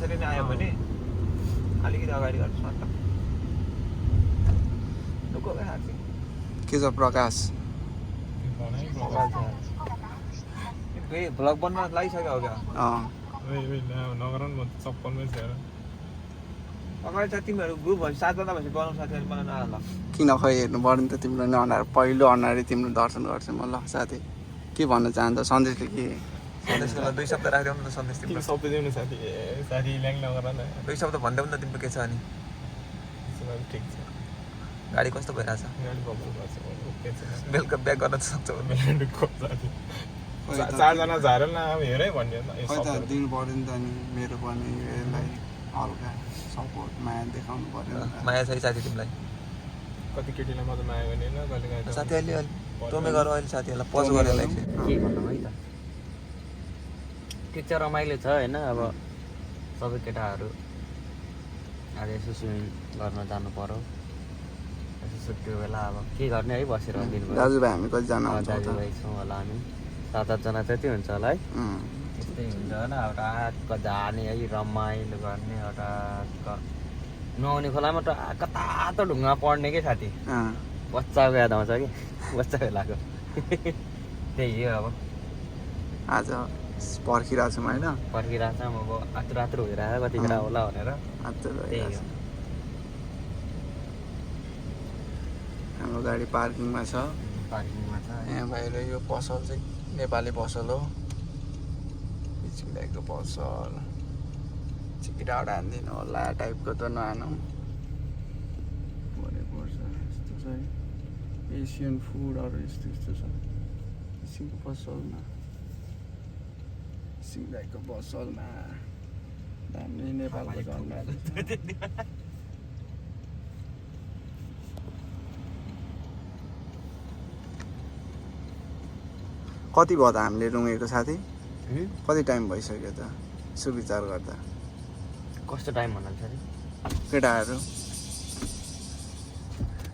त्यसरी नै आयो भने अलिकति अगाडि गर्छु अन्त लुको खाएको के छ प्रकाश फेरि भ्लग बन्न लागिसक्यो हो क्या अगाडि त तिमीहरू ग्रुप भएपछि 7 जना भएपछि बनाउनु साथीहरू बनाउन आएला किन खै हेर्नु पर्यो नि त तिम्रो नि अनुहार पहिलो अनुहारै तिम्रो दर्शन गर्छु म ल साथी के भन्न चाहन्छ सन्देशले के सन्देशको लागि 2 शब्द राख्देऊ न त सन्देश तिम्रो शब्द देऊ न साथी साथी ल्याङ नगर न 2 शब्द भन्देऊ न तिम्रो के छ अनि ठिक छ गाडी कस्तो भइरहेछ गाडी बबल गर्छ ओके छ बेलुका ब्याक गर्न त सक्छौ चारजना झारेर न अब हेरै भन्ने खै त दिनु पर्यो नि त अनि मेरो पनि यसलाई हल्का सपोर्ट माया देखाउनु पर्यो नि त माया छ साथी तिमीलाई कति केटीलाई मात्र माया गर्ने न कहिले काहीँ साथी अहिले टोमे गर अहिले साथीहरूलाई पज गरेर लाग्छ के भन्नु है त ठिक छ रमाइलो छ होइन अब सबै केटाहरू आज यसो स्विमिङ गर्न जानु पर्यो यसो त्यो बेला अब के गर्ने है बसेर दिनुभयो दाजुभाइ हामी कतिजना हुन्छ त दाजुभाइ छौँ होला हामी 7-8 जना जति हुन्छ होला है उम्, त्यस्तै हुन्छ होइन एउटा जाने है रमाइलो गर्ने एउटा नुहाउने खोलामा टक्क तातो ढुङ्गा पढ्ने के साथी अँ, बच्चाको याद आउँछ कि बच्चा बेलाको त्यही हो अब आज पर्खिरहेको छौँ होइन पर्खिरहेको छ अब आत्रु आत्रु भइरहेको कति बेला होला भनेर हजुर त्यही भइरहेको हो छ। हाम्रो गाडी पार्किङमा छ पार्किङमा छ है। यहाँ बाहिर यो पसल चाहिँ नेपाली पसल हो चिकिडाको पसल चिकिडाबाट हान्दिनँ होला टाइपको त नहानु परे पर्छ यस्तो छ है एसियन फुडहरू यस्तो यस्तो छ किसिमको पसलमा चिकिडाको पसलमा दामी नेपालको जन्महरू कति भयो त हामीले रुँगेको साथी कति टाइम भइसक्यो त सुविचार गर्दा कस्तो टाइम भन्नुहुन्छ अरे केटाहरू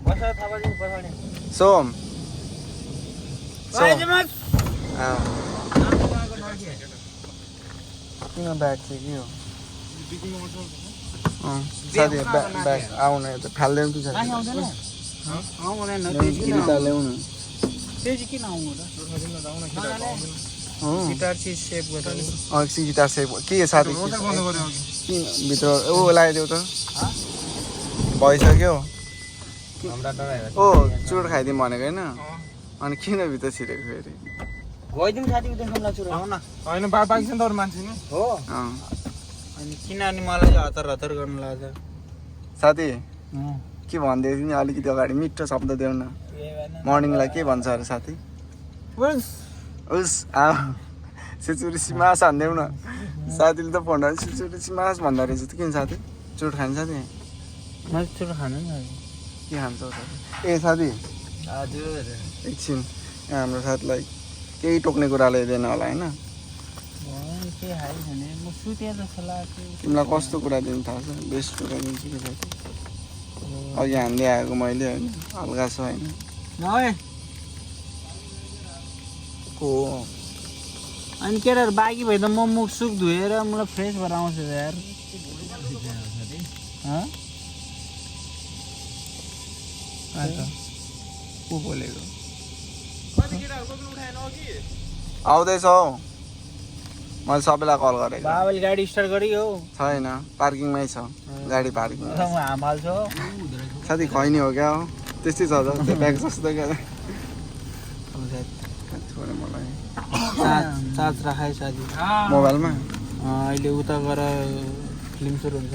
बस थाहा पाइदिनु पठाउने सोम किन ब्याग चाहिँ के हो साथी ब्याग आउन त फाल्दैन कि साथी ल्याउनु किन आउनु र गिटार चाहिँ सेभ गरेर एकछिन गिटार सेभ के साथी किन भित्र ओ लगाइदेऊ त भइसक्यो ओ चुरोट खाइदिउँ भनेको होइन अनि किन भित्र छिरेको फेरि गइदिउँ साथी देखाउन चुरो आउन होइन बाइक चाहिँ त मान्छे नि हो अनि किन अनि मलाई चाहिँ हतार हतार गर्नु लाग्छ साथी के भन्दै थिएँ नि अलिकति अगाडि मिठो शब्द देऊ न मर्निङलाई के भन्छ अरे साथी उस सिचुरी सिमास हान्देऊ न साथीले त फोन सिचुरी सिमास भन्दा रहेछ त किन साथी चुरोट खान्छ साथी मैले चुरो खानु नि के खान्छौ साथी ए साथी हजुर एकछिन यहाँ हाम्रो साथीलाई केही टोक्ने कुरा ल्याइदिएन होला होइन के खायो भने म सुतेँ जस्तो लाग्यो तिमीलाई कस्तो कुरा दिनु थाहा छ बेस्ट कुरा दिन्छु कि साथी अघि हान्दै आएको मैले होइन हल्का छ होइन नभए को अनि केटाहरू बाँकी भए त म मुख सुख धोएर मलाई फ्रेस भएर आउँछु यार को बोलेको आउँदैछ हौ मैले सबैलाई कल गरेको बाबाले गाडी स्टार्ट गरियो छैन पार्किङमै छ गाडी पार्किङ म हामाल्छु साथी खैनी हो क्या हो त्यस्तै छ त त्यो ब्याग जस्तो क्या छोडे मलाई चार्ज राखायो साथी मोबाइलमा अहिले उता गएर फिल्म सुरु हुन्छ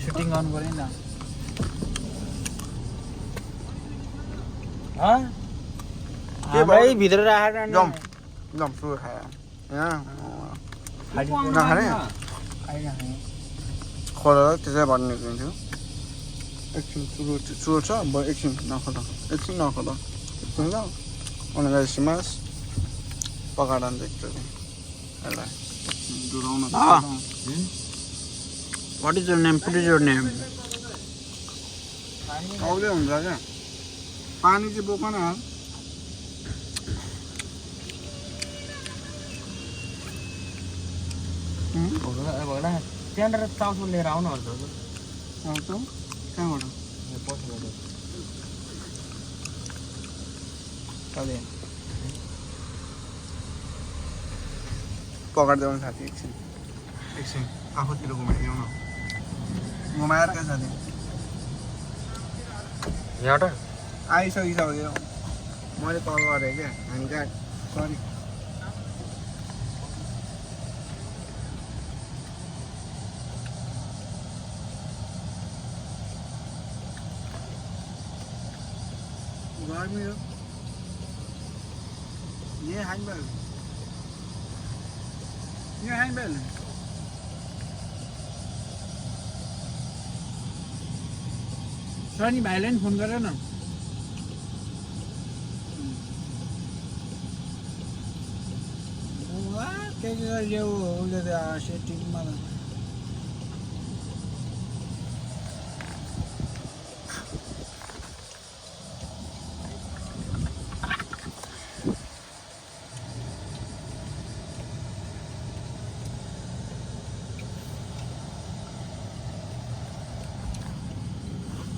सुटिङ गर्नु पऱ्यो नि त भाइ भित्र राखेर जम जम सुरु खायो यहाँ नखाने खोलेर त्यसै भन्ने दिन्छु एकछिन चुरो छ अब एकछिन नखोल एकछिन नखोल एकछिन ल अनि सिमास पकाएर अन्त एकचोटि यसलाई डुराउन What is your name? Put your name. आउँदै हुन्छ क्या पानी चाहिँ बोक न भोला त्यहाँनिर चाउचाउ लिएर आउनुहुन्छ हजुर आउँछ कहाँबाट कहिले पकाइदेऊ न साथी एकछिन आफूतिर घुमाइदेऊ न घुमाएर क्या साथी यहाँबाट आइसकिसक्यो मैले कल गरेँ क्या हामी कहाँ सरी गर्मी हो ये हैंडबैग सनी भाइलाई नि फोन गर न के गरिदेऊ उसले त सेटिङमा त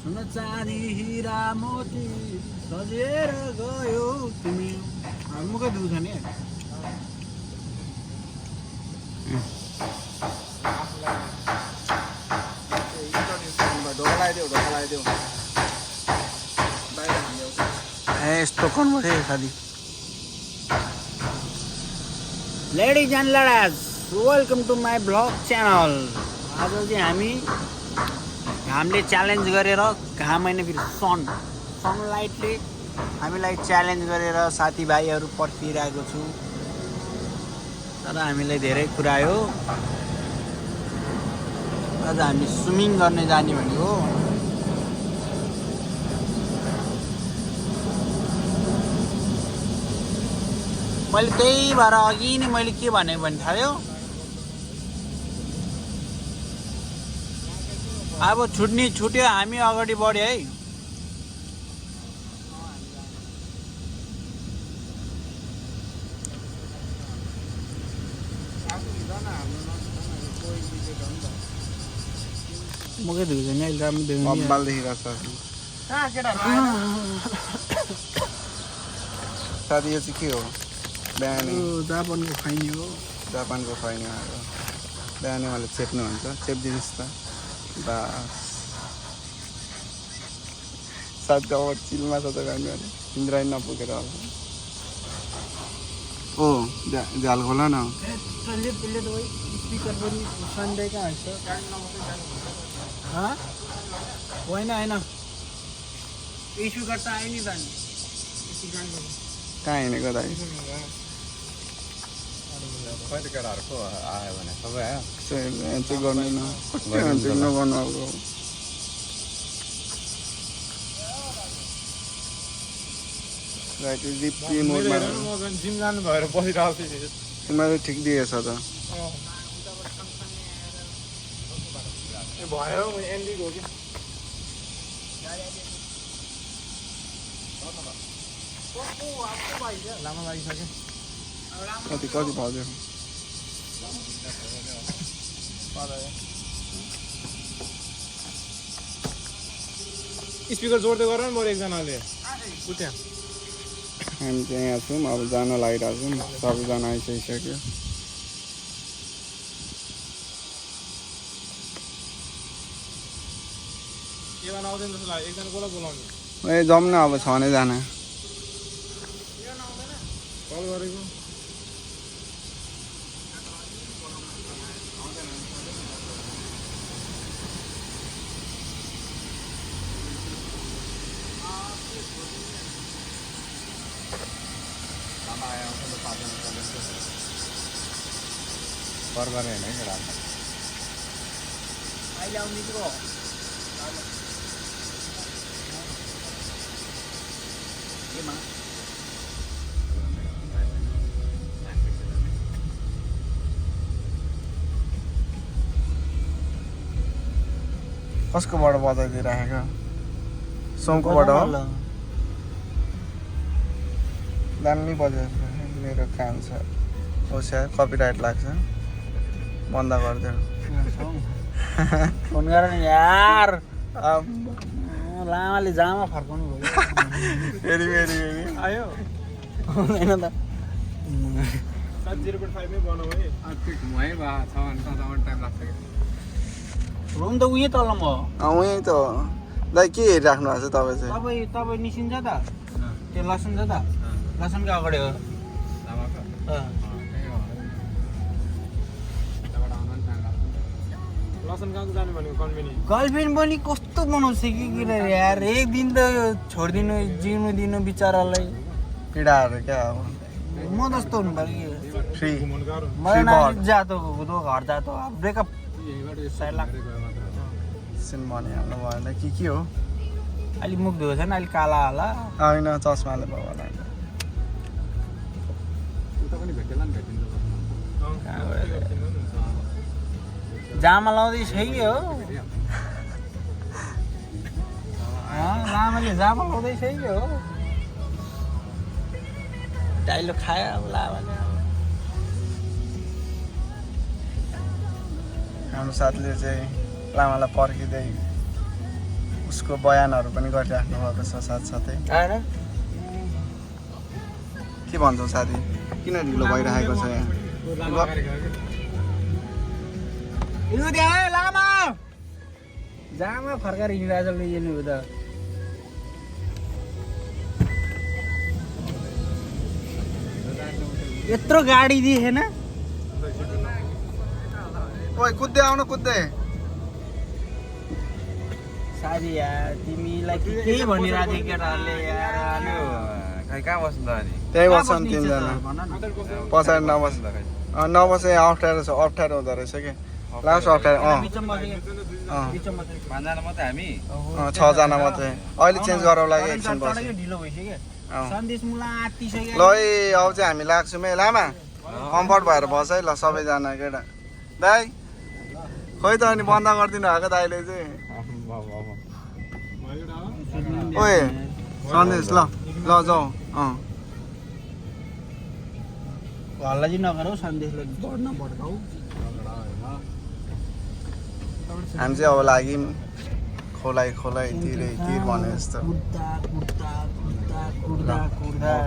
सुन चाँदी हिरा मोती सजेर गयो तिमी मुखै दुख्छ नि ढोका लगाइदेऊ ए यस्तो कन्भर्ट साथी लेडिज एन्ड लडाज welcome to my vlog channel आज चाहिँ हामीले च्यालेन्ज गरेर घाम होइन फेरि सनलाइटले हामीलाई च्यालेन्ज गरेर साथीभाइहरू पर्खिरहेको छु तर हामीलाई धेरै कुरा आयो आज हामी स्विमिङ गर्ने जाने भनेको मैले त्यही भएर अघि नै मैले के भने थाल्यो अब छुट्यो हामी अगाडि बढ्यो है मुखै धुन्छ नि अहिले राम्रो देख्नु बब्बाल देखिरहेको छ साथी यो चाहिँ के हो बिहानै जापानको खाइने हो जापानको खुवाइने बिहानै मैले चेप्नुहुन्छ चेपिदिनुहोस् त बस साथीको अब चिलमा छ त गर्ने भने इन्द्राय नपुगेर होला ओ झ्याल खोला न त्यसले त स्पिकर पनि सन्डे कहाँ हुन्छ होइन स्पिकर त आयो नि त कहाँ हिँडेको त कहिले केटाहरूको आयो भने सबै आयो चाहिँ गर्नु नगर्नु अब जिम जानु भएर बसिरहेको थिएँ तिमीले ठिक दिएछ त भयो एन्डिक हो कि लामो लागिसक्यो कति भयो स्पिकर जोड्दै गर न मेरो एकजनाले उठ्या हामी चाहिँ यहाँ छौँ अब जान लागिरहेको छौँ सबैजना आइसकिसक्यो आउँदैन जस्तो लाग्यो एकजना कसलाई बोलाउने ए जाउँ न अब छ नै जाना कल गरेको कर गर्ने होइन है रात अहिले आउने पो कसकोबाट बजाइदिइराखेको सौकोबाट हो दामी बजाएको मेरो कान छ होस् यार कपिराइट लाग्छ बन्द गरिदियो फोन गर न यार लामाले जामा फर्काउनु भयो फेरि आयो होइन त 0.5 मै बनाऊ है घुमाइ भा छ भने त टाइम लाग्छ रुम त उही तल्लो म यहीँ त दाइ के हेरिराख्नु भएको छ तपाईँ चाहिँ तपाईँ निस्किन्छ त त्यो लसुन छ त लसुनको अगाडि हो लसन कहाँ जाने भनेको कन्भेनियन्ट गर्लफ्रेन्ड पनि कस्तो बनाउँछ कि किन यार एक दिन त छोडिदिनु जिउनु दिनु बिचरालाई पिडाहरू क्या अब म जस्तो हुनु पर्यो फ्री घुमाउनु गाह्रो मलाई नानी जातो घर जातो ब्रेकअप यहीबाट सिन भनिहाल्नु भएन के हो अलिक मुख धुएको छैन अलिक काला होला होइन चस्माले भयो होला उता पनि भेटेला नि भेटिन्छ जामा लाउँदैछ कि हो लामाले जामा लाउँदैछ कि हो डाइलग खायो अब लामाले हाम्रो साथीले चाहिँ लामालाई पर्खिँदै उसको बयानहरू पनि गरिराख्नु भएको छ साथसाथै के भन्छौ साथी किन ढिलो भइरहेको छ यहाँ लामा जामा फर्काएर हिँडिरहेछ लिनु त यत्रो गाडी दिएन ओइ कुद्दै आउन कुद्दै सारी यार तिमीलाई के भनिरहेको थियो केटाहरूले यार खै कहाँ बस्नु त अनि त्यही बस्छ नि तिनजना भन न पछाडि नबस्छ अप्ठ्यारो छ अप्ठ्यारो हुँदो रहेछ कि लास्ट अप्ठ्यारो बिचमा बिचमा पाँचजना मात्रै हामी 6जना मात्रै अहिले चेन्ज गराउला कि एकछिन पछि ढिलो भइसक्यो सन्देश मुला आत्तिसक्यो ल है अब चाहिँ हामी लाग्छौँ है लामा कम्फर्ट भएर बस है ल सबैजना केटा दाइ खोइ त अनि बन्द गरिदिनु भएको दाइले चाहिँ ओए सन्देश ल जाउँ घरलाई चाहिँ नगरौ सन्देशलाई बढ्न बढ्काउ हामी चाहिँ अब लाग्यौँ खोलाइ तिरै तिर भने जस्तो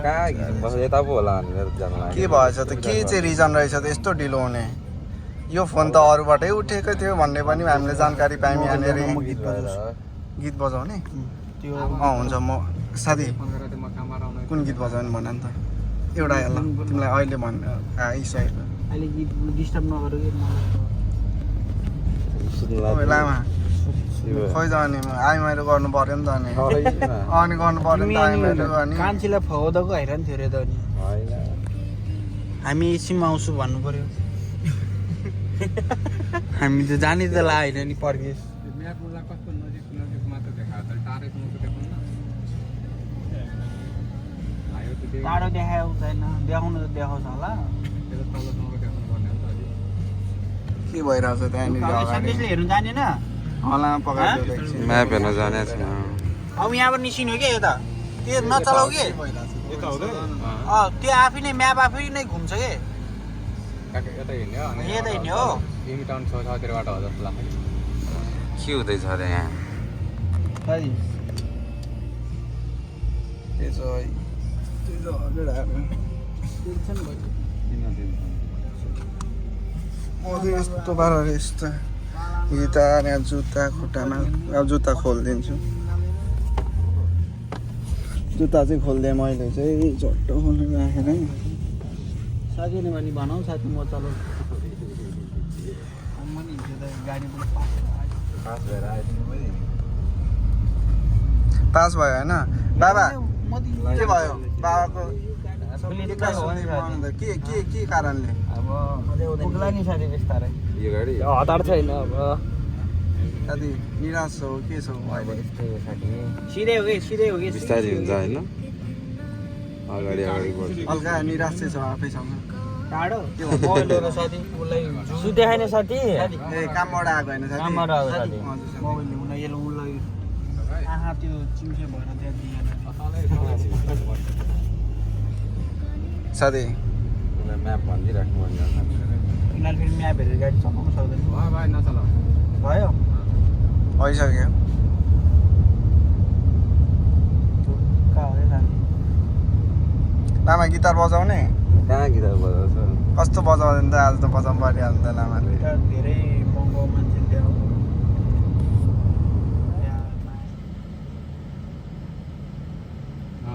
कहाँ बस्छ यता पो होला भनेर जानु लाग्यो के भएछ त के चाहिँ रिजन रहेछ त यस्तो ढिलो हुने यो फोन त अरूबाटै उठेको थियो भन्ने पनि हामीले जानकारी पायौँ यहाँनिर गीत बजाउने त्यो हुन्छ म साथी कुन गीत बजाउने भन नि त एउटा ल तिमीलाई अहिले भन् आइसकेको अहिले गीत डिस्टर्ब नगरौ ओइ लामा खोइ त अनि आइमाइलो गर्नु पर्यो नि त अनि गर्नु पर्यो नि त आइमाइलो अनि कान्छीलाई फौदाको हैरान थियो अरे त अनि हामी एकछिनमा आउँछु भन्नु पर्यो हामी त जाने त ला होइन नि पर्खेस म्यापमा कस्तो नजिकमा त देखाएको छ टाढैको मुख देखाउनु आयो त त्यो टाढो देखायो छैन देखाउनु त देखाउँछ होला तल देखाउनु पर्ने हो नि त के भइरहेछ त्यहाँनिर अगाडि सन्देशले हेर्नु जानेन होला पकाइदियो एकछिन म्याप हेर्न जाने छ अब यहाँबाट निस्किनु के यता त्यो नचलाउ के यता हुँदैन त्यो आफै नै म्याप आफै नै घुम्छ के यता हिँड्ने हो अनि यता हिँड्ने हो तिमी टाउन छेउछाउतिरबाट हो जस्तो लाग्छ के हुँदैछ अरे यहाँ यस्तो पाराले यस्तो गिटार यहाँ जुत्ता खुट्टामा अब जुत्ता खोलिदिन्छु जुत्ता चाहिँ खोलिदिएँ मैले चाहिँ झट्ट खोल्नु राखेर सकिएन भने भनौँ साथी म चलाउ गाडी पास भयो होइन बाबा के भयो बाबाको के कारणले अब पुग्ला नि साथी बिस्तारै यो गाडी हतार छैन अब साथी निराश छौ के छौ अहिले सिधै हो कि बिस्तारै हुन्छ होइन अगाडि बढ्छ हल्का निराश चाहिँ छ आफैसँग टाढो के हो मोबाइल लिएर साथी उसलाई सुते खाने साथी ए कामबाट आएको होइन साथी कामबाट आएको साथी। हजुर साथी। मोबाइल ल्याउन यसले उसलाई आहा त्यो चिम्से भएर त्यहाँ दिएन साथी म्याप भनिदिइराख्नु भन्ने यिनीहरूले फेरि म्याप हेरेर गाडी चलाउनु सक्दैन भाइ नचला भयो भइसक्यो ढुक्का हो है साथी लामा गिटार बजाउने कहाँ गिटार बजाउँछ कस्तो बजाउँदैन त आज त बजाउनु परिहाल्छ त लामाले गिटार धेरै महँगो मान्छे ल्याउ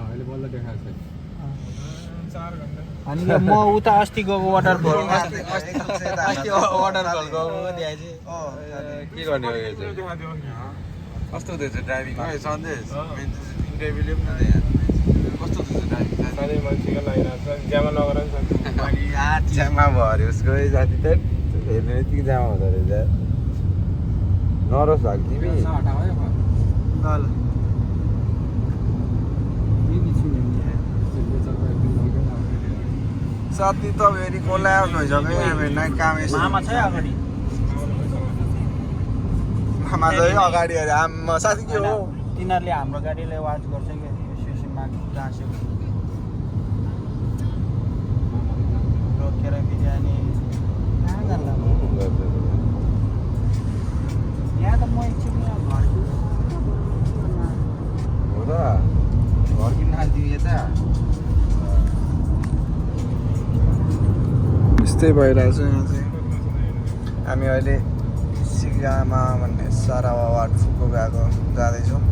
अहिले बल्ल देखाएको छ 4 घण्टा अनि यो म उता अस्ति गएको वाटरफल अस्ति वाटरफल गएको के गर्ने हो यो चाहिँ कस्तो हुँदैछ ड्राइभिङ है सन्देश इन्टरभ्यूले पनि कस्तो हुँदैछ ड्राइभिङ साह्रै मान्छेको लागिरहेको छ ज्यामा नगर नि जामा भयो अरे उसको जाति त हेर्ने यतिकै जामा हुँदो रहेछ नरोस् भएको तिमी ल साथी त फेरि कोल्याउट भइसक्यो यहाँ भेट्न काम यसो मामा छ अगाडि मामा चाहिँ अगाडि अरे आम्मा साथी के हो तिनीहरूले हाम्रो गाडीलाई वाच गर्छ क्या सिसीमा गाँसेको रोकेर बिरयानी कहाँ जान्ला यहाँ त म एकछिन यहाँ घरको हो त घर किन्न थाल्थ्यौ यता यस्तै भइरहेछ यहाँ चाहिँ हामी अहिले सिगामा भन्ने सारावा वाटरफुको गएको जाँदैछौँ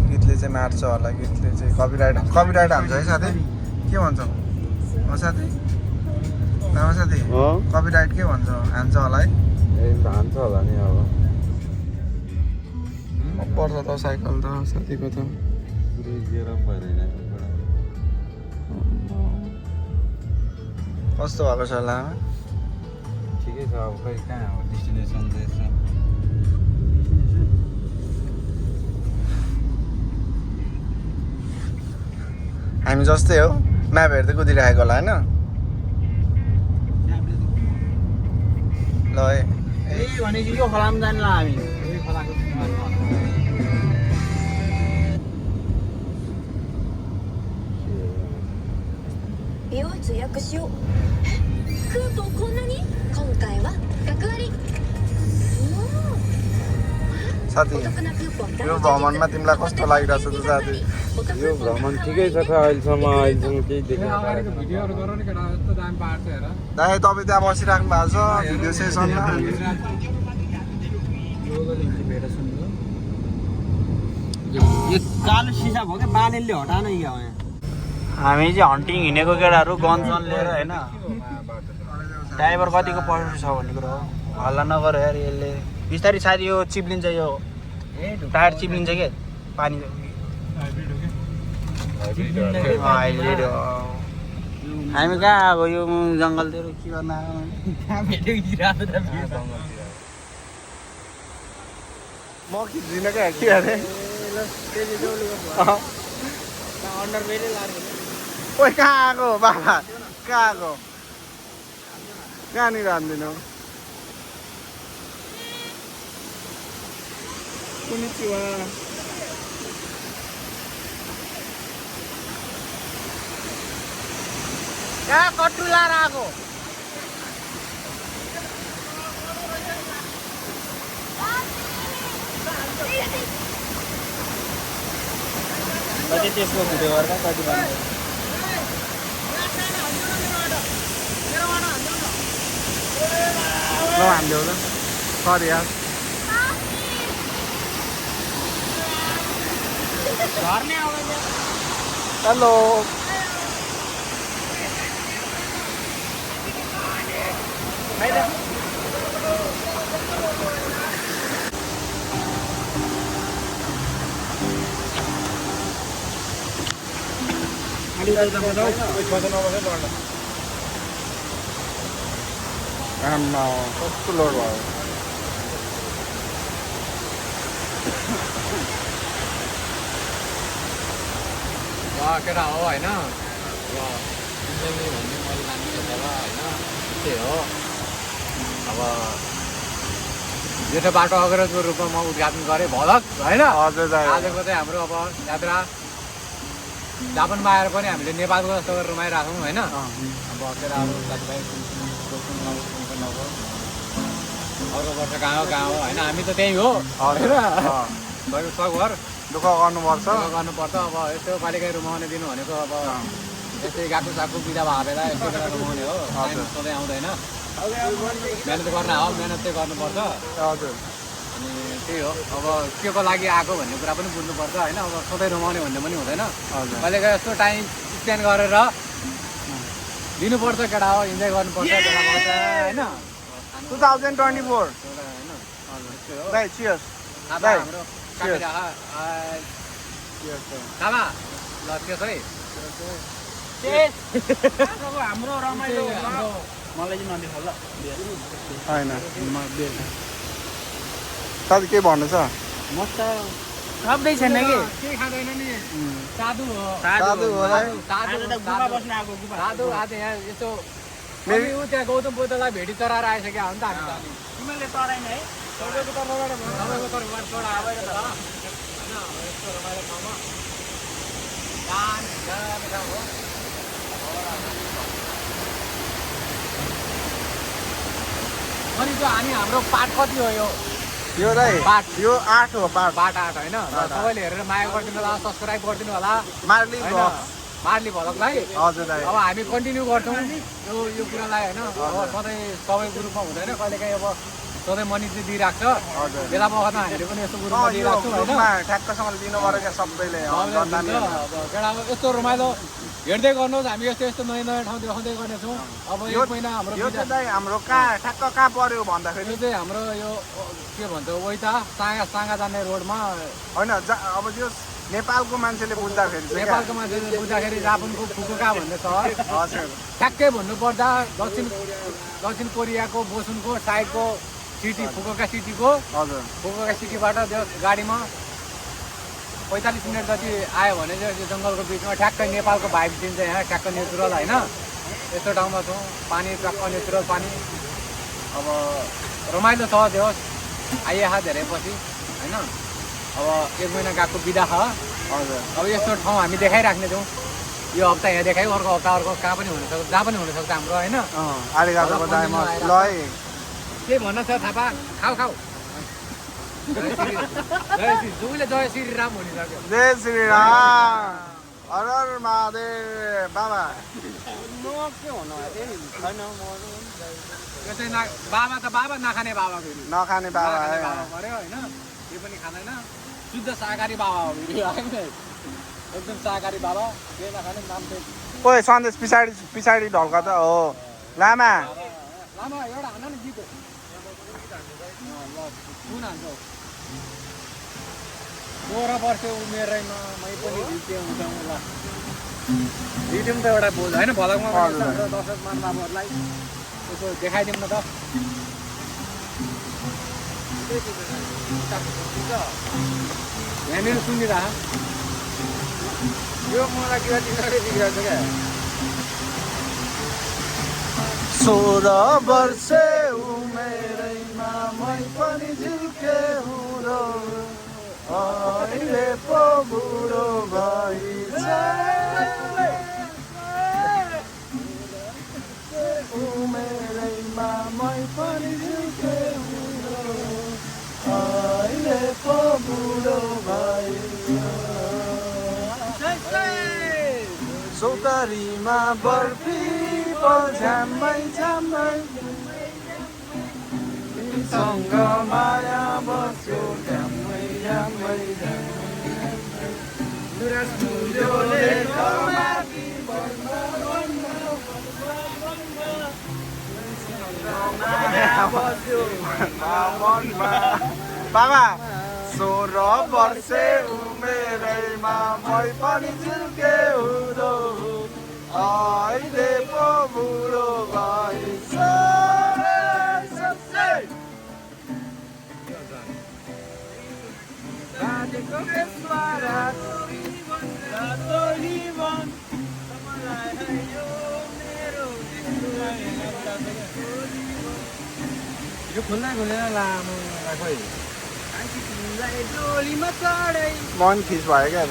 गीतले चाहिँ मार्छ होला गीतले चाहिँ कपिराइट हान्छ है साथी के भन्छौ हो साथी लामा साथी कपिराइट के भन्छ हान्छ होला है हान्छ होला नि अब पर्छ त साइकल त साथीको त कस्तो भएको छ लामा ठिकै छ अब खै कहाँ हो डेस्टिनेसन चाहिँ हामी जस्तै हो म्याप हेर्दै कुदिरहेको होला होइन ल है ए भनेपछि यो खोलामा जान्ला हामी美容室予約しよう。クーポンこんなに？今回は100割。साथी यो भ्रमणमा तिमीलाई कस्तो लागिरहेछ त साथी यो भ्रमण ठिकै छ अहिलेसम्म केही अगाडिको भिडियोहरू गर नि केटा यस्तो दाम पार्छ हेर दाइ तपाईँ त्यहाँ बसिराख्नु भएको छ भिडियो सेसनमा यो कालो सिसा भयो क्या बालेलले हटाएन क्या यहाँ हामी चाहिँ हन्टिङ हिँडेको केटाहरू गनसन लिएर होइन ड्राइभर कतिको पर्सेन्ट छ भन्ने कुरो हो हल्ला नगर यार यसले बिस्तारै साथी यो चिप्लिन्छ यो टायर चिप्लिन्छ के पानी हाइब्रिड हो हामी कहाँ आएको यो जङ्गलतिर के गर्न म खिच्दिनँ क्या के अरे ओइ कहाँ आएको बाबा कहाँ आएको कहाँनिर हान्दिनँ Konnichiwa. Ya, kotular aku. Tadi त्यसको भिडियो गर्दा कति भन्दै ल हान्दियो ल सरी यार घरमै आउँदैन हेलो आम्मा कस्तो लोड भयो केटा हो होइन भन्ने मैले मान्छु होइन त्यही हो अब जेठो बाटो अग्रजको रूपमा म उद्घाटन गरेँ भलक होइन हजुर दाइ आजको चाहिँ हाम्रो अब यात्रा जापानमा आएर पनि हामीले नेपालको जस्तो गरेर रमाइरहेको छौँ होइन बसेर अब साथीभाइ नगयो अर्को वर्ष कहाँ हो होइन हामी त त्यही हो होइन सकभर दुःख गर्नुपर्छ गर्नुपर्छ अब यस्तो पालिकै रुमाउने दिनु भनेको अब यस्तै गाको साको बिदा भए बेला यस्तो बेला रुमाउने हो सधैँ आउँदैन मेहनत गर्न हो मेहनत चाहिँ गर्नुपर्छ हजुर अनि त्यही हो अब के को लागि आएको भन्ने कुरा पनि बुझ्नुपर्छ होइन अब सधैँ रुमाउने भन्ने पनि हुँदैन कहिलेका यस्तो टाइम स्पेन्ड गरेर दिनुपर्छ केटा हो इन्जोय गर्नुपर्छ होइन 2024 दाइ चियर्स दाइ खावा ल त्यसो है हाम्रो रमाइलो मलाई चाहिँ नदिनु ल होइन साथी के भन्नु छ म त सक्दै छैन कि के खाँदैन नि साधु हो साधु होला साधु आज यहाँ यस्तो ऊ त्यहाँ गौतम बुद्धलाई भेटी चराएर आइसक्यो हो नि त हामी त तिमीले तराइन है तपाईँको तर्फबाट तपाईँको तर्फबाट चरा आएर त होइन यस्तो रमाइलो ठाउँमा दामी ठाउँ हो अनि त्यो हाम्रो पाठ कति हो यो दाइ पाठ यो 8 हो पाठ 8 होइन सबैले हेरेर माया गरिदिनु होला सब्सक्राइब गरिदिनु होला मार्ली मार्ली भलकलाई हजुर दाइ अब हामी कन्टिन्यू गर्छौँ यो कुरालाई होइन अब सधैँ सबै ग्रुपमा हुँदैन कहिलेकाहीँ अब सधैँ मनी चाहिँ दिइराख्छ बेला बखतमा हामीले पनि यस्तो ग्रुपमा दिइराख्छौँ होइन ठ्याक्कसँग दिनु पऱ्यो सबैले केटा अब यस्तो रमाइलो हेर्दै गर्नुहोस् हामी यस्तो यस्तो नयाँ नयाँ ठाउँ देखाउँदै गर्नेछौँ अब एक महिना हाम्रो यो चाहिँ दाइ हाम्रो ठ्याक्क कहाँ पर्यो भन्दाखेरि यो चाहिँ हाम्रो यो के भन्छ वैता साँगा जाने रोडमा होइन अब यो नेपालको मान्छेले बुझ्दाखेरि नेपालको मान्छेले बुझ्दाखेरि जापानको फुकुका भन्ने सहर हजुर ठ्याक्कै भन्नुपर्दा दक्षिण कोरियाको बोसुनको साइडको सिटी फुकुका सिटीको हजुर फुकुका सिटीबाट त्यो गाडीमा 45 मिनट जति आयो भने चाहिँ त्यो जङ्गलको बिचमा ठ्याक्कै नेपालको भाइब दिन्छ यहाँ ठ्याक्क नेचुरल होइन यस्तो ठाउँमा छौँ पानी टक्क नेचुरल पानी अब रमाइलो छ त्यो आइएहा धेरै पछि होइन अब एक महिना गएको बिदा छ हजुर अब यस्तो ठाउँ हामी देखाइराख्ने छौँ यो हप्ता यहाँ देखायो अर्को हप्ता अर्को कहाँ पनि हुनसक्छ जहाँ पनि हुनसक्छ हाम्रो होइन आलिगाडोको दाइमा ल है के भन्न छ थापा खाऊ दुईले जय श्री राम भनिसक्यो जय श्री राम हर हर महादेव बाबा यो चाहिँ बाबा त बाबा नखाने बाबा फेरि नखाने बाबा पऱ्यो होइन यो पनि खाँदैन शुद्ध शाकाहारी बाबा हो फेरि होइन एकदम शाकाहारी बाबा के नखाने नाम चाहिँ ओए सन्देश पछाडि ढल्का त हो लामा लामा एउटा हान नि गीत कुन हान्छ मोरा पर्छ उमेरैमा मै पनि भिते हुँदा ल भिडियो त एउटा बोल होइन भलकमा दर्शक मानवहरूलाई यसो देखाइदिउँ न त यहाँनिर सुनिरह यो मलाई के बिग्रेको छ क्या 16 वर्ष उमेरैमा मै पनि झिल्के हुँदो अहिले पो बुढो भइछ उमेरैमा मै पनि झिल्के हुँदो अहिले पो बुढो भइछ चौतारीमा बर्फी झ्याम्मै झ्याम्मै सँग माया बस्यो झ्याम्मै झ्याम्मै बाबा 16 वर्ष उमेरैमा मै पनि झिल्के हुँदो अहिले पो बुढो भइछ यो खुल्ला खुलेर लामो खोइ मन खिच भयो क्या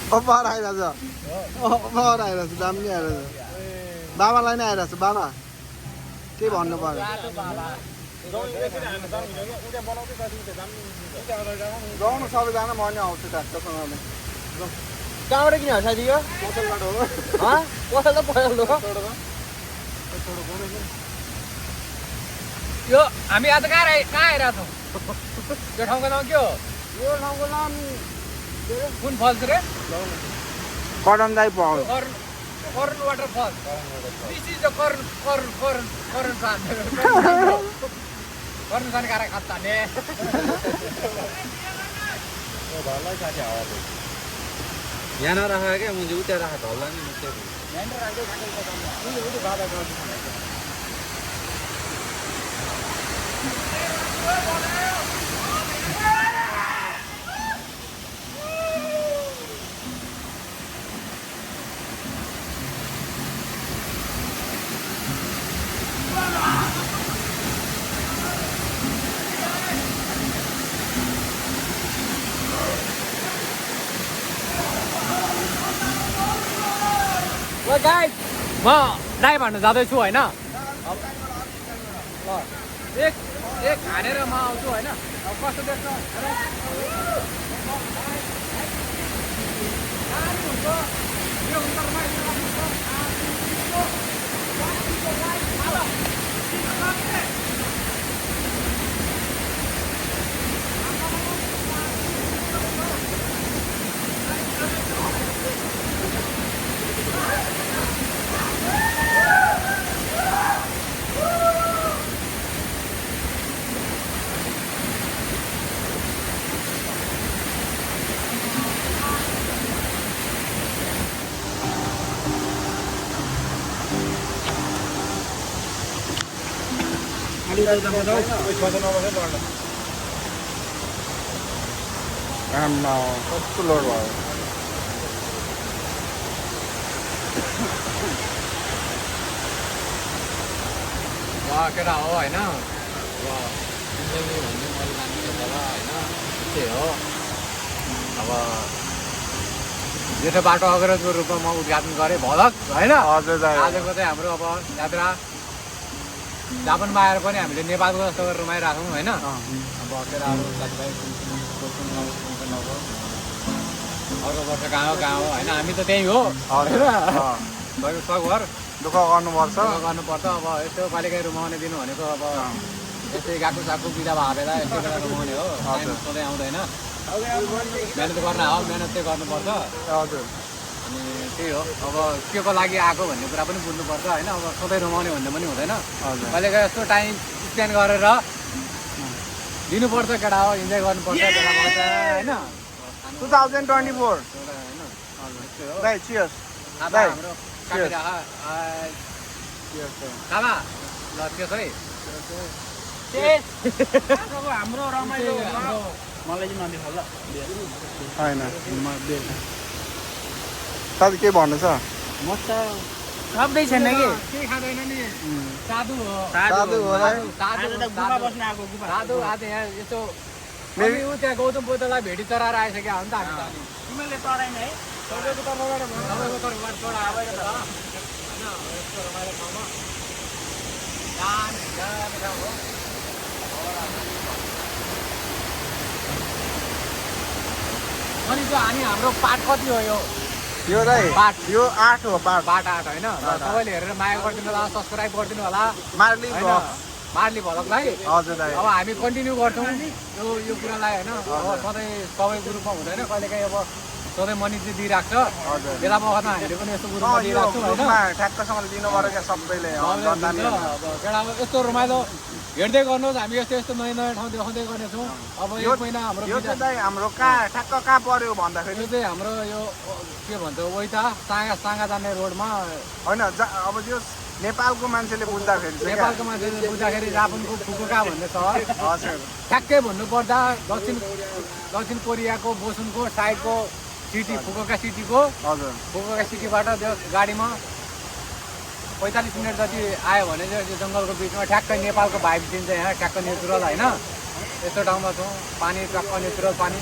अफर आइरहेछ अफर आइरहेछ दामी आइरहेछ बाबालाई नै आइरहेछ बाबा के भन्नु पर्यो गाउनु सबैजना म नि आउँछु ट्याक्टरसँगले कहाँबाट किन साथी यो पसलबाट हो पसल त पसल हो यो हामी आज कहाँ आइरहेको छौँ त्यो ठाउँको नाम के हो यो ठाउँको नाम कुन फल्स रे कदमदाई पहाड कर्ण वाटरफल दिस इज द कर्ण सान कर्ण सान cara katanya यहाँ नराखेको क्या मुझे उता राखेको होला नि गाइस म ड्राइभ हान्नु जाँदैछु होइन एक हानेर म आउँछु होइन अब कस्तो देख्छ आम्मा कस्तो लोड भयो केटा हो होइन भन्ने मैले मान्छे होइन त्यही हो अब जेठो बाटो अग्रजको रूपमा म उद्घाटन गरेँ भलक होइन हजुर दाइ आजको चाहिँ हाम्रो अब यात्रा जापानमा आएर पनि हामीले नेपालको जस्तो गरेर रमाइरहेको छौँ होइन अब केटाहरू साथीभाइ अर्को वर्ष कहाँ हो होइन हामी त त्यही हो होइन सघर दुःख गर्नुपर्छ गर्नुपर्छ अब यस्तो कहिलेकाहीँ रुमाउने दिनु भनेको अब यस्तै गएको साको बिदा भए बेला यस्तै बेला रुमाउने हो सधैँ आउँदैन मेहनत गर्न हो मेहनत चाहिँ गर्नुपर्छ हजुर अनि त्यही हो अब के को लागि आएको भन्ने कुरा पनि बुझ्नुपर्छ होइन अब सधैँ रुमाउने भन्ने पनि हुँदैन कहिलेकाहीँ यस्तो टाइम स्पेन्ड गरेर दिनुपर्छ केटा हो इन्जोय गर्नुपर्छ बेला पर्छ होइन 2024 दाइ चियर्स दाइ हाम्रो खाना ल त्यसो है हाम्रो रमाइलो मलाई चाहिँ नदेखाउ ल होइन साथी के भन्नु छ म त सक्दै छैन कि केही खाँदैन नि साधु हो साधु हो है आज त गुफा बस्न आएको गुफा साधु आज यहाँ यस्तो ऊ त्यहाँ गौतम बुद्धलाई भेटी चराएर आइसक्यो हो नि त हामी त तिमीले तराइन है तपाईँको तर्फबाट छोडा आएर त होइन यस्तो रमाइलो ठाउँमा दामी ठाउँ हो अनि त्यो हाम्रो पाठ कति हो यो दाइ पाठ यो 8 हो पाठ 8 होइन तपाईँले हेरेर माया गरिदिनु होला सब्सक्राइब गरिदिनु होला मार्ली ब्लग मार्ली भलकलाई हजुर दाइ अब हामी कन्टिन्यू गर्छौँ यो कुरालाई होइन अब सधैँ सबैको रूपमा हुँदैन कहिलेकाहीँ अब सधैँ मनिजी दिइराख्छ बेला बखतमा हामीले पनि यस्तो ग्रुपमा दिइराख्छौँ होइन ठ्याक्कसँगले दिनु पर्यो क्या सबैले अब केटा यस्तो रमाइलो हेर्दै गर्नुहोस् हामी यस्तो यस्तो नयाँ नयाँ ठाउँ देखाउँदै गर्नेछौँ अब यो महिना हाम्रो यो चाहिँ दाइ हाम्रो ठ्याक्क कहाँ पर्यो भन्दाखेरि यो चाहिँ हाम्रो यो के भन्छ वैता साँगा जाने रोडमा होइन अब यो नेपालको मान्छेले बुझ्दाखेरि चाहिँ नेपालको मान्छेले बुझ्दाखेरि जापानको फुकुका भन्ने सहर हजुर ठ्याक्कै भन्नुपर्दा दक्षिण कोरियाको बोसुनको साइडको सिटी फुकुका सिटीको हजुर फुकुका सिटीबाट त्यो गाडीमा 45 मिनट जति आयो भने चाहिँ त्यो जङ्गलको बिचमा ठ्याक्कै नेपालको भाइब दिन्छ यहाँ ठ्याक्क नेचुरल होइन यस्तो ठाउँमा छौँ पानी टक्क नेचुरल पानी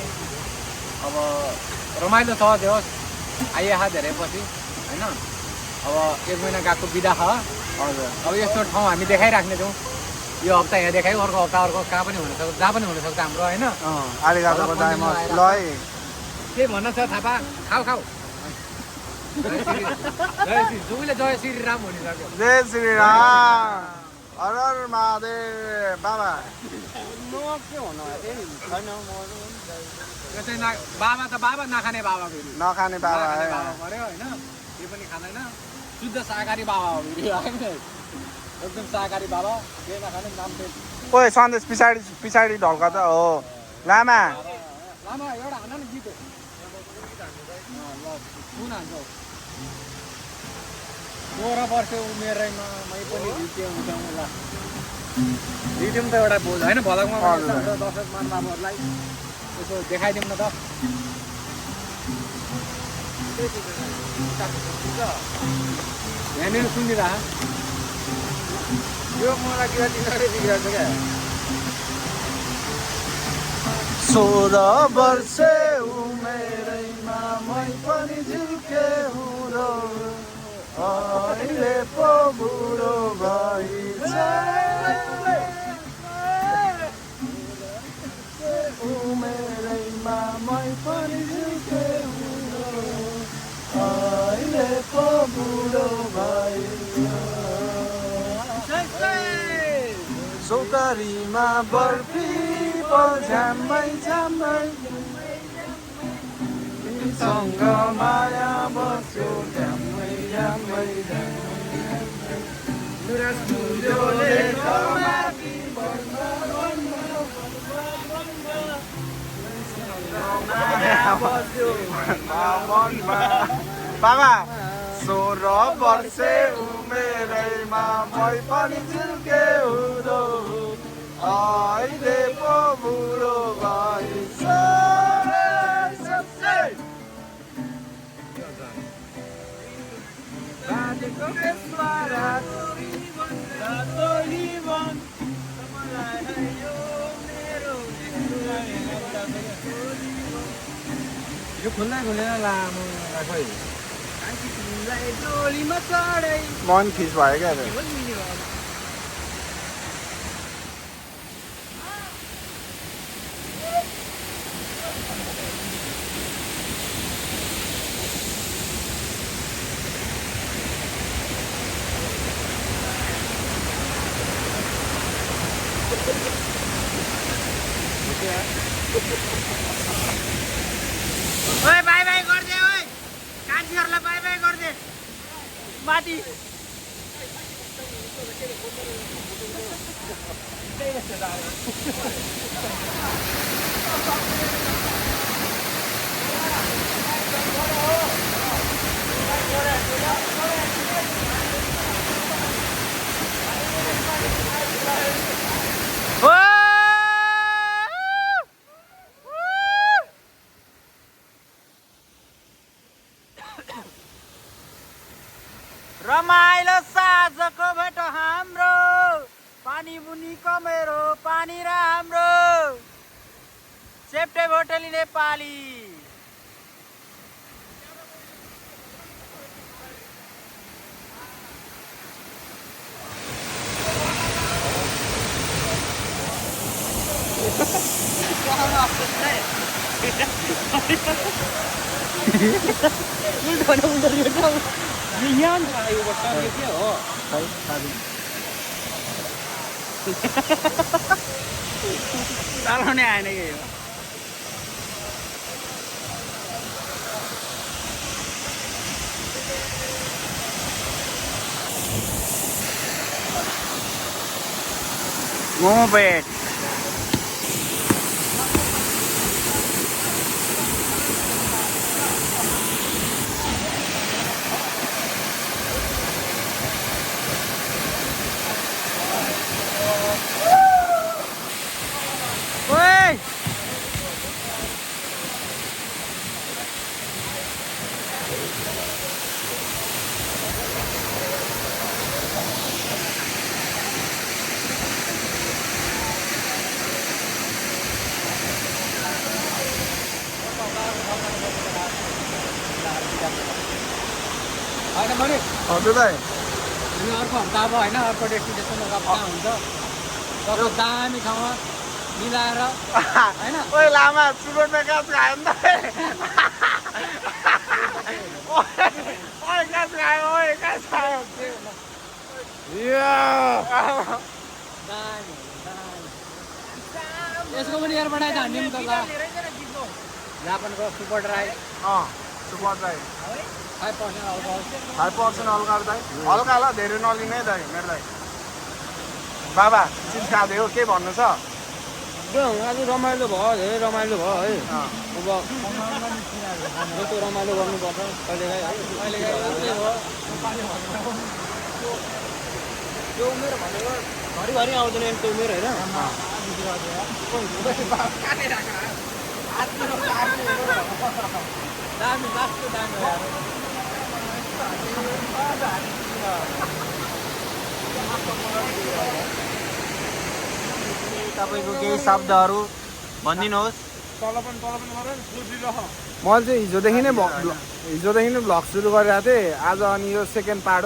अब रमाइलो छ त्यो आइएहा धेरै पछि होइन अब 1 महिना गएको बिदा छ हजुर अब यस्तो ठाउँ हामी देखाइराख्ने छौँ यो हप्ता यहाँ देखायो अर्को हप्ता अर्को कहाँ पनि हुनसक्छ जहाँ पनि हुनसक्छ हाम्रो होइन आलिगाटाको दाइमा ल है के भन्न छ थापा खाऊ खाऊ जय श्री जुले जय श्री राम भनिसक्यो जय श्री राम हर हर महादेव बाबा यो चाहिँ बाबा त बाबा नखाने बाबा फेरि नखाने बाबा नखाने है बाबा पऱ्यो होइन यो पनि खाँदैन शुद्ध शाकाहारी बाबा हो फेरि होइन एकदम शाकाहारी बाबा के नखाने नाम चाहिँ ओए सन्देश पछाडि पछाडि ढल्का त हो लामा लामा एउटा हान न गीत सुन हान्छौ 16 वर्ष उमेरैमा मै पनि झिक्यो होला भिडियो त एउटा बोझ होइन भलकमा दर्शक मान बाबुहरूलाई यसो देखाइदिउँ न त यहाँनिर सुनिरह यो मलाई किन तिनीहरूले बिग्राउँछ क्या 16 वर्ष उमेरैमा मै पनि झुके हुँदो अहिले पो बुढो भइछ उमेरैमा मै पनि झुके हुँदो अहिले पो बुढो भइछ चौतारीमा बर्फी झ्याम्मै झ्याम्मै सँग माया बस्यो झ्याम्मै झ्याम्मै बाबा 16 वर्ष उमेरैमा मै पनि झुके हुँदो अहिले पो बुढो भइछ यो खुल्ला खुलेर लामो खै मन खिच भयो क्या ओए बाई बाई गर्दे ओए कान्छीहरूलाई बाई बाई गर्दे माथि रमाइलो साँझको भेट हाम्रो पानी मुनिको मेरो पानी र हाम्रो सेप्टे भोटेली नेपाली चलाउने आएन कि यो मोमो पेट हजुर दाइ अनि अर्को हप्ता अब होइन अर्को डेस्टिनेसन अब कहाँ हुन्छ अर्को दामी ठाउँमा मिलाएर होइन ओए लामा चुरोटमा गाछ खायो नि त ओए गाछ खायो ओए गाछ खायो दामी यसको पनि एयर बनाइ हान्ने नि त ल जापानको सुपर ड्राई सुपर दाइ 5% अल्कोहल 5% हल्का दाइ हल्का ल धेरै नलिने दाइ मेरो दाइ बाबा चिज खाँदै हो के भन्नु छ आज रमाइलो भयो धेरै रमाइलो भयो है अब यस्तो रमाइलो गर्नुपर्छ कहिलेकाहीँ त्यो उमेर भनेको घरिघरि आउँदैन नि त्यो उमेर होइन दामी लास्टको दामी तपाईँको केही शब्दहरू भनिदिनुहोस् मैले चाहिँ हिजोदेखि नै भ्लग सुरु गरिरहेको थिएँ आज अनि यो सेकेन्ड पार्ट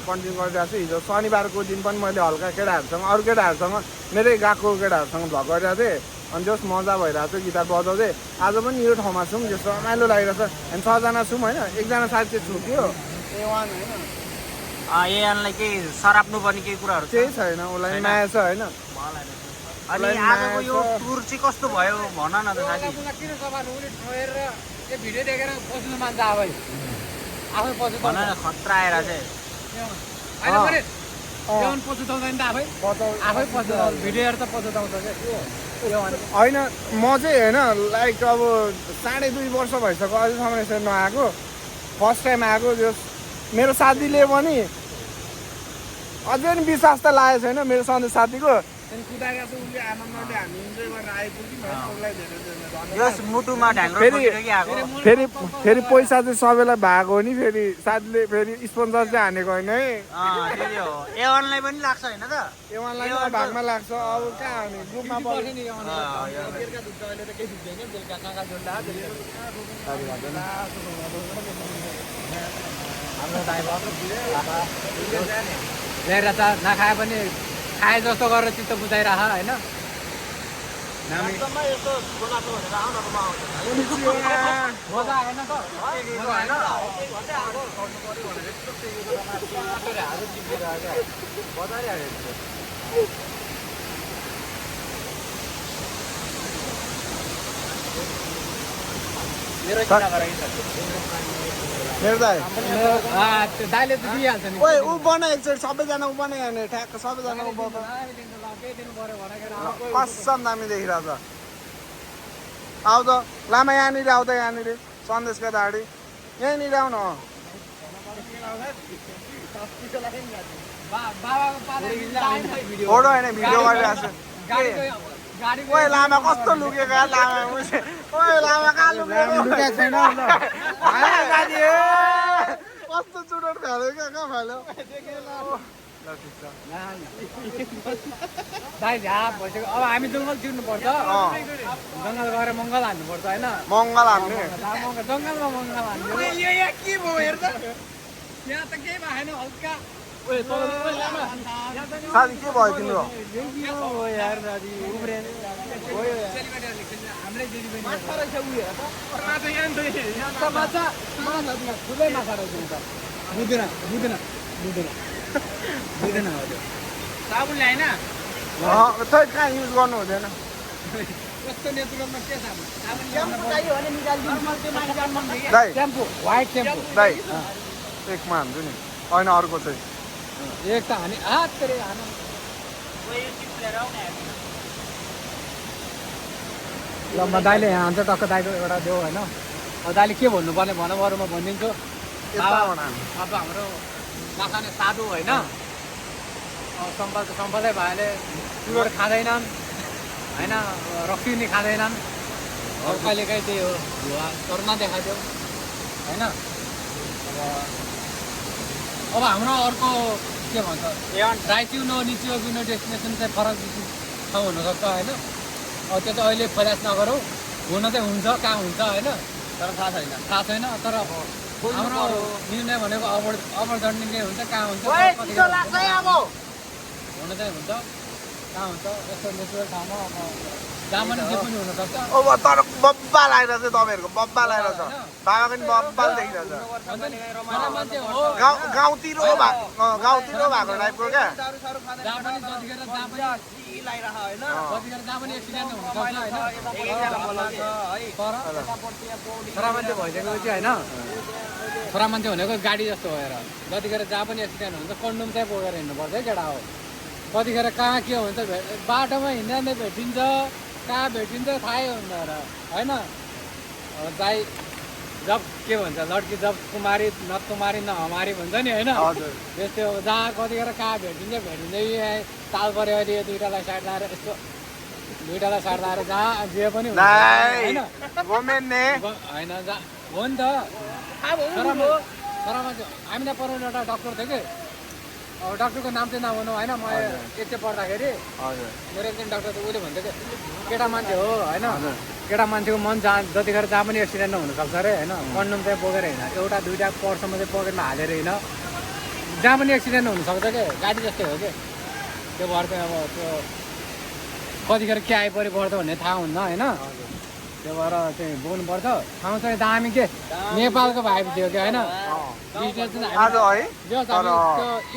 कन्टिन्यू गरिरहेको छु हिजो शनिबारको दिन पनि मैले हल्का केटाहरूसँग अरू केटाहरूसँग मेरै गएको केटाहरूसँग भ्लग गरिरहेको थिएँ अनि जस मजा भइरहेको थियो गिटार बजाउँदै आज पनि यो ठाउँमा छौँ जस्तो रमाइलो लागिरहेको छ अनि 6जना छौँ होइन एकजना साथी चाहिँ छुट्यो A1 होइन एनलाई केही सराप्नु पर्ने केही कुराहरू केही छैन उसलाई माया छ होइन अनि आजको यो टुर चाहिँ कस्तो भयो भन न त साथी किन सफा उसले ठोएर त्यो भिडियो देखेर पस्नु मान्छ आफै आफै पस्नु भन न खतरा आएर चाहिँ होइन पछुताउँदैन त आफै पछुताउँछ भिडियोहरू त पछुताउँछ क्या होइन म चाहिँ होइन लाइक अब 2.5 वर्ष भइसक्यो अहिलेसम्म यसरी नआएको फर्स्ट टाइम आएको जो मेरो साथीले पनि अझै पनि विश्वास त लागेको छैन मेरो सन्देश साथीको कुदाएको छ उसले आनन्दले हामी इन्जोय गरेर आइपुग्यौँ उसलाई धेरै यस मुटुमा ढ्याङ्ग्रो फेरि पैसा चाहिँ सबैलाई भएको हो नि फेरि साथीले फेरि स्पोन्सर चाहिँ हानेको होइन है त्यही हो एवानलाई पनि लाग्छ होइन त एवानलाई भागमा लाग्छ अब कहाँ हाने ग्रुपमा ल्याएर त नखाए पनि खाए जस्तो गरेर चित्त बुझाइरह होइन मजा आएन त मेरो दाइ दाइले त दिइहाल्छ नि ओए ऊ बनाए एकचोटि सबैजना ऊ बनायो भने ठ्याक्क सबैजना ऊ कसम दामी देखिरहेको छ आऊ त लामा यहाँनिर आऊ त यहाँनिर सन्देशका दाडी यहीँनिर आऊ न फोटो होइन भिडियो गरिरहेको छु ओए लामा कस्तो लुकेको यार लामा ओए लामा कहाँ लुकेको छैन कस्तो चुरोट फाल्यो क्या कहाँ फाल्यो दाइ झाप भइसक्यो अब हामी जङ्गल चिर्नुपर्छ जङ्गल गएर मङ्गल हान्नुपर्छ होइन मङ्गल हान्ने जङ्गलमा मङ्गल हान्नु के भयो हेर त यहाँ त केही भएन हल्का साथी के भयो तिम्रो हाम्रै दिदी माछा ठुलै माछा रहेछ बुझ्दैन साबुन ल्याएन खै कहाँ युज गर्नु हुँदैन कस्तो नेचुरलमा के साबुन दाइ टेम्पो व्हाइट टेम्पो दाइ एकमा हान्छु नि होइन अर्को चाहिँ एक त हाने हात तेरे हान ल म दाइले यहाँ हान्छ टक्क दाइको एउटा देऊ होइन अब दाइले के भन्नुपर्ने भन बरु म भनिदिन्छु अब हाम्रो नखाने साधु होइन सम्पदै भाइले चुरोट खाँदैनन् होइन रक्सी नि खाँदैनन् अब कहिलेकाहीँ त्यही हो करुणा देखाइदेऊ होइन अब हाम्रो अर्को के भन्छ राइचिउनो निचिउनो डेस्टिनेसन चाहिँ फरक ठाउँ हुनसक्छ होइन अब त्यो चाहिँ अहिले प्रयास नगरौँ हुन चाहिँ हुन्छ कहाँ हुन्छ होइन तर थाहा छैन तर हाम्रो निर्णय भनेको अबर जर्नीले हुन्छ कहाँ हुन्छ ओए चिसो लाग्छ है अब हुन चाहिँ हुन्छ कहाँ हुन्छ यस्तो नेचुरल ठाउँमा अब जहाँ पनि जे पनि हुनसक्छ अब तर बब्बा लागिरहेछ तपाईँहरूको बब्बा लागिरहेछ बाबा पनि बब्बाल देखिरहेछ केटा मान्छे हो गाउँतिर गाउँतिर भएको टाइपको क्या जहाँ पनि जतिखेर जहाँ पनि जतिखेर जहाँ पनि एक्सिडेन्ट हुनसक्छ होइन छोरा मान्छे भइसकेको चाहिँ होइन छोरा मान्छे भनेको गाडी जस्तो भएर जतिखेर जहाँ पनि एक्सिडेन्ट हुन्छ कन्डोम चाहिँ बोकेर हिँड्नुपर्छ है केटा हो कतिखेर कहाँ के हुन्छ बाटोमा हिँड्दा भेटिन्छ कहाँ भेटिन्छ थाहै हुँदैन होइन अब दाइ जब के भन्छ लड्की जब कुमारी न कुमारी न हमारी भन्छ नि होइन त्यस्तै हो जहाँ कतिखेर कहाँ भेटिन्छ ताल पऱ्यो अहिले यो दुइटालाई साइड लाएर यस्तो दुइटालाई साइड लाएर जहाँ जे पनि हुन्छ होइन होइन हो नि त तर मान्छे हामीलाई पढाउने एउटा डक्टर थियो कि अब डक्टरको नाम चाहिँ नभनौँ होइन म एकचोटि पढ्दाखेरि मेरो एकजना डक्टर त उसले भन्थ्यो कि केटा मान्छे हो होइन केटा मान्छेको मन जहाँ जतिखेर जहाँ पनि एक्सिडेन्ट हुनसक्छ अरे होइन कन्डोम चाहिँ बोकेर हिँड एउटा दुइटा पर्समा चाहिँ पकेटमा हालेर हिँड जहाँ पनि एक्सिडेन्ट हुनसक्छ क्या गाडी जस्तै हो कि त्यो भएर चाहिँ अब त्यो कतिखेर के आइपऱ्यो पर्छ भन्ने थाहा हुन्न होइन त्यो भएर चाहिँ बोल्नुपर्छ ठाउँ चाहिँ दामी के नेपालको भाइ थियो कि होइन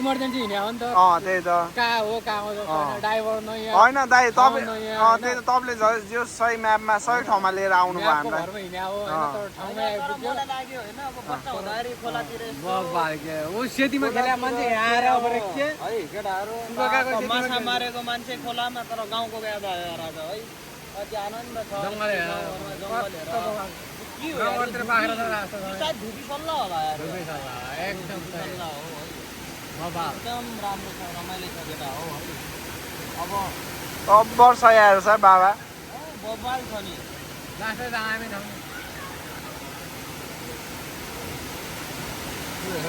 इमर्जेन्सी हिँड्यो हो नि त त्यही त कहाँ हो ड्राइभर नयाँ होइन दाइ तपाईँ त्यही त तपाईँले जो सही म्यापमा सही ठाउँमा लिएर आउनु भयो हामीलाई घरमा हिँड्यो हो होइन तर ठाउँमै आइपुग्यो ऊ सेतीमा खेले मान्छे आएर के केटाहरू माछा मारेको मान्छे खोलामा तर गाउँको याद आयो राजा है अति आनन्द छ गाउँतिर बाख्रा धुपी सल्ल होला यार एकदम एकदम राम्रो छ रमाइलो छ केटा हो अब अब्बर सही आएर छ बाबा बबाल छ नि लास्टै हामी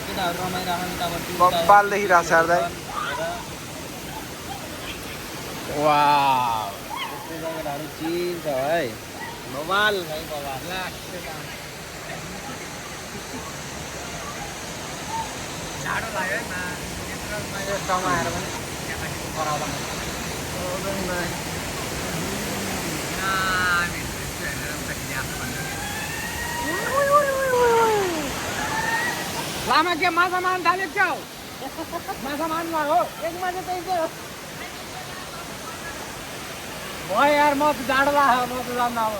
केटाहरू रमाइरहेको नि तब बब्बाल देखिरहेको छ यार दाइ वाउ त्यस्तो जग्गाहरू चिन्छ है बबाल है बबाल जाडो लाग्यो है यो ठाउँमा आएर पनि कराउँदा लामा के माछा मार्न थाल्यो क्या हो माछा मार्नु हो एक माछा त्यही हो भयो यार म त जाडो लाग्यो म त जान्न अब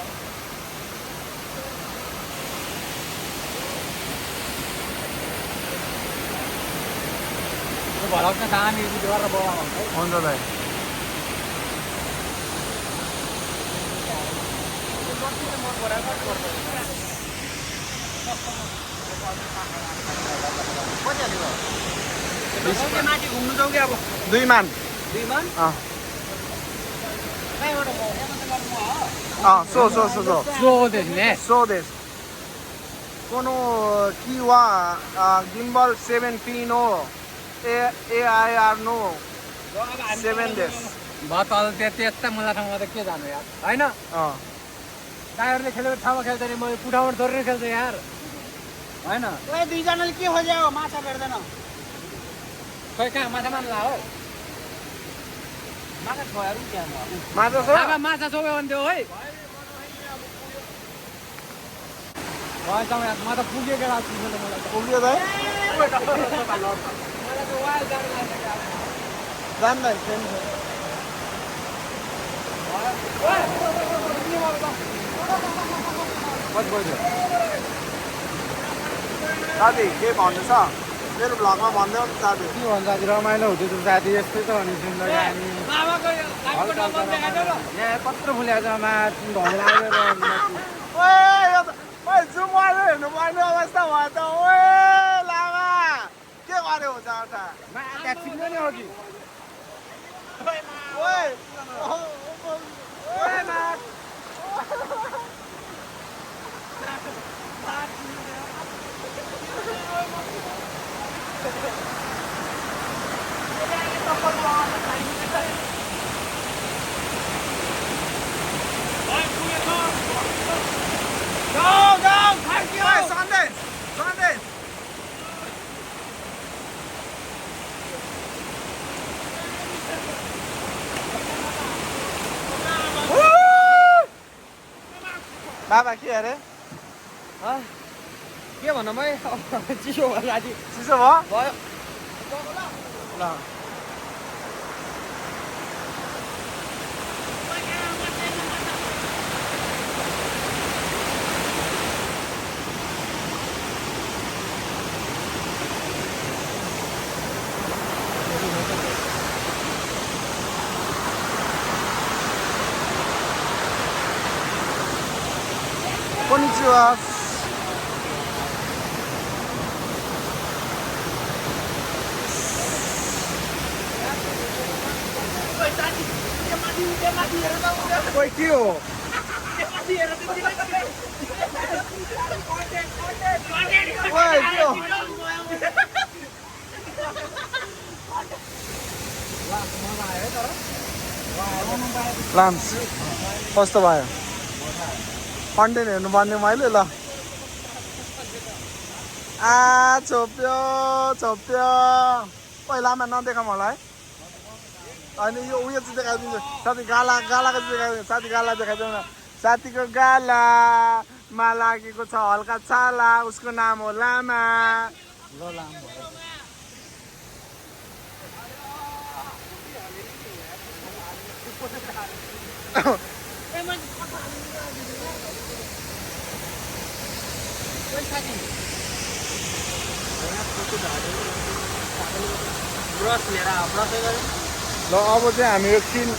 भलक दामी गरेर बोलाउनु हुन्छ दाइ माथि घुम्नु जाउँ कि अब 2 मानそうですねそうですこの木はギンバル7Pの AIR の7です भतल त्यस्ता मजा ठाउँमा त के जानु यार होइन टायरले खेलेको ठाउँमा खेल्दैन म पुठाबाट धरेर खेल्छु यार होइन दुईजनाले के खोज्यो माछा भेट्दैन खै कहाँ माछा मार्ला हो माछा छोयाहरू त्यहाँ माछा छ अब माछा छोप्यो भने त्यो है म त पुगेको रात मलाई पुग्यो दाइ जान्दैन साथी के भन्नु छ मेरो भ्लगमा भन्दै हो साथी के भन्छ साथी रमाइलो हुँदैछ साथी यस्तै त अनि जिन्दगी हामी यहाँ कत्रो फुलेको छ ओए जुम गरेर हेर्नु पर्ने अवस्था भयो त ओए लामा के गर्यो हुन्छ अर्थ नि हो कि ओए Go! Go! Sanders! बाबा के अरे के भनौँ है चिसो भयो राति चिसो भयो भयो ल konnichiwa. Oi, के हो ओइ के हो लाम्स कस्तो भयो कन्टेन्ट हेर्नु पर्ने मैले ल छोप्यो छोप्यो पहिलामा नदेखा मलाई अनि यो उयो चाहिँ देखाइदिन्छु साथी गालाको चाहिँ देखाइदिनु साथी गाला देखाइदिनु न साथीको गालामा लागेको छ हल्का छाला उसको नाम हो लामा ब्रस लिएर ब्रसै गऱ्यो ल अब चाहिँ हामी एकछिन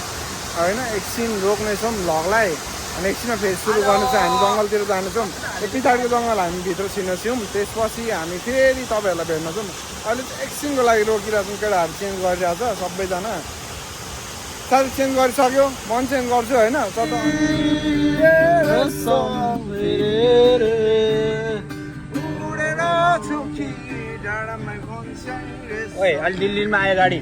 होइन एकछिन रोक्नेछौँ भ्लगलाई अनि एकछिनमा फेरि सुरु गर्नु चाहिँ हामी जङ्गलतिर जानेछौँ त्यो पछाडिको जङ्गल हामी भित्र छिर्नेछौँ त्यसपछि हामी फेरि तपाईँहरूलाई भेट्नेछौँ अहिले चाहिँ एकछिनको लागि रोकिरहेको छौँ केटाहरू चेन्ज गरिरहेको छ सबैजना साथी चेन्ज गरिसक्यो म पनि चेन्ज गर्छु होइन ओइ अलि दिल्लीमा आयो गाडी